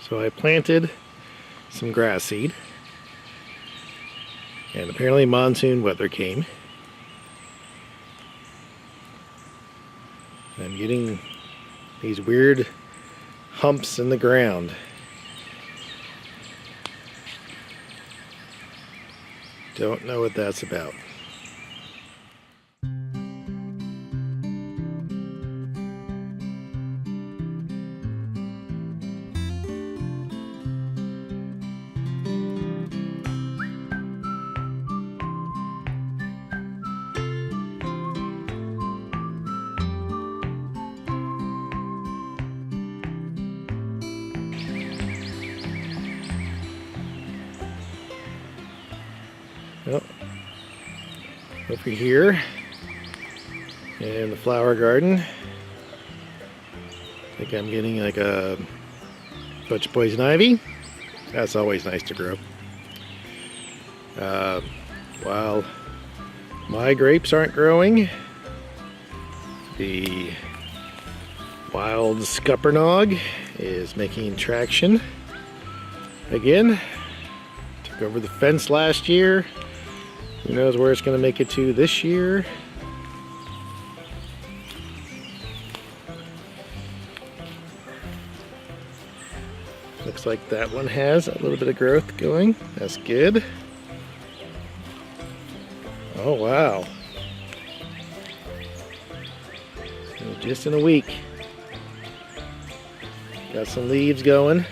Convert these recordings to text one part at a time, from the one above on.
So I planted some grass seed, and apparently monsoon weather came. I'm getting these weird humps in the ground. Don't know what that's about. Well, over here in the flower garden, I think I'm getting like a bunch of poison ivy. That's always nice to grow. While my grapes aren't growing, the wild scuppernong is making traction again. Took over the fence last year. Who knows where it's going to make it to this year? Looks like that one has a little bit of growth going. That's good. Oh wow. So just in a week. Got some leaves going.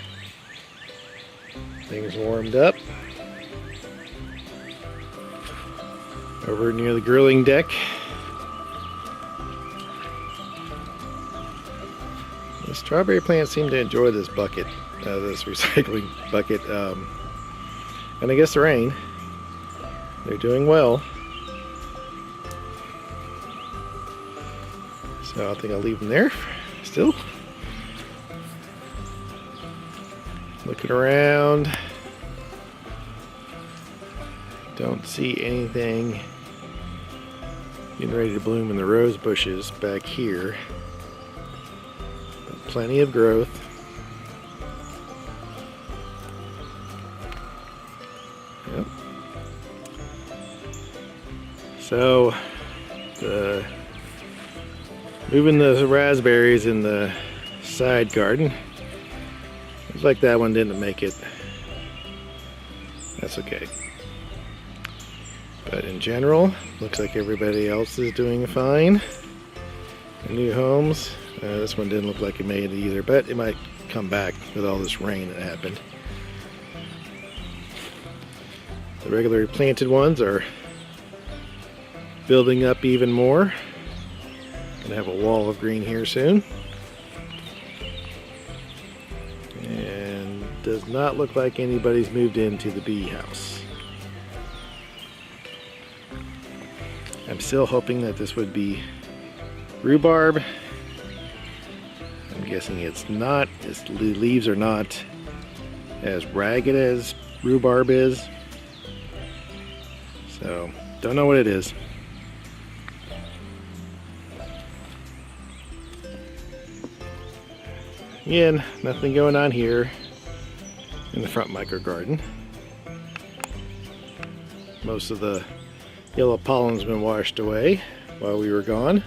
Things warmed up. Over near the grilling deck. The strawberry plants seem to enjoy this bucket, this recycling bucket, and I guess the rain. They're doing well. So I think I'll leave them there still. Looking around. Don't see anything getting ready to bloom in the rose bushes back here. But plenty of growth. Yep. So moving the raspberries in the side garden. Looks like that one didn't make it. That's okay. But in general, looks like everybody else is doing fine. The new homes, this one didn't look like it made it either, but it might come back with all this rain that happened. The regularly planted ones are building up even more. Gonna have a wall of green here soon. And does not look like anybody's moved into the bee house. I'm still hoping that this would be rhubarb. I'm guessing it's not. The leaves are not as ragged as rhubarb is. So, don't know what it is. Again, nothing going on here in the front micro garden. Most of the yellow pollen's been washed away while we were gone.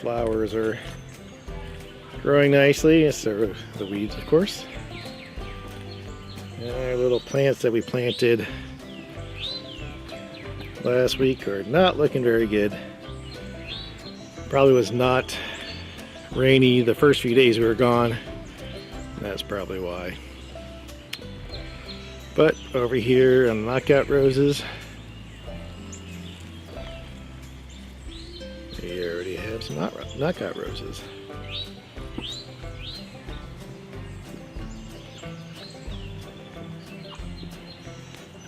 Flowers are growing nicely, so the weeds, of course. And our little plants that we planted last week are not looking very good. Probably was not rainy the first few days we were gone. That's probably why. But over here on knockout roses, we already have some knockout roses.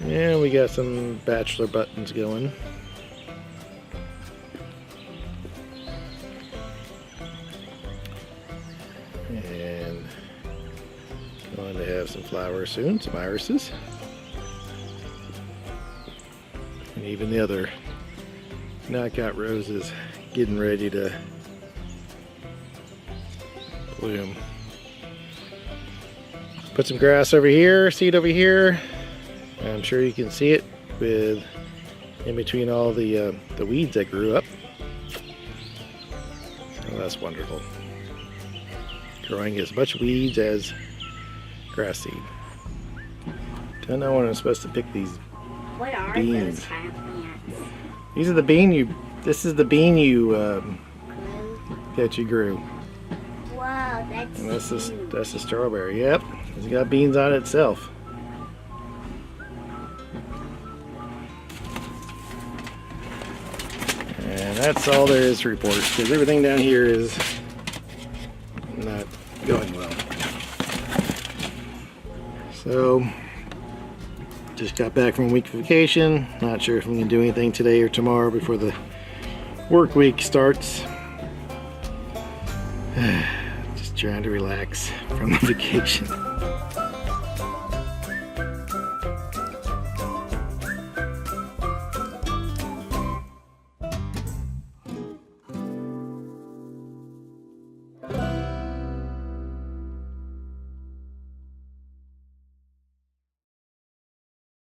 And we got some bachelor buttons going. And going to have some flowers soon, some irises. And even the other knockout roses getting ready to bloom. Put some grass over here, seed over here. I'm sure you can see it with in between all the weeds that grew up. So that's wonderful. Growing as much weeds as grass seed. Don't know when I'm supposed to pick these What are beans. those kind of plants? These are the bean you. This is the bean you Glue? that you grew. Wow, that's And that's huge. that's the strawberry. Yep, it's got beans on it itself. And that's all there is to report, because everything down here is not going well. So, just got back from a week of vacation. Not sure if we can do anything today or tomorrow before the work week starts. Just trying to relax from the vacation.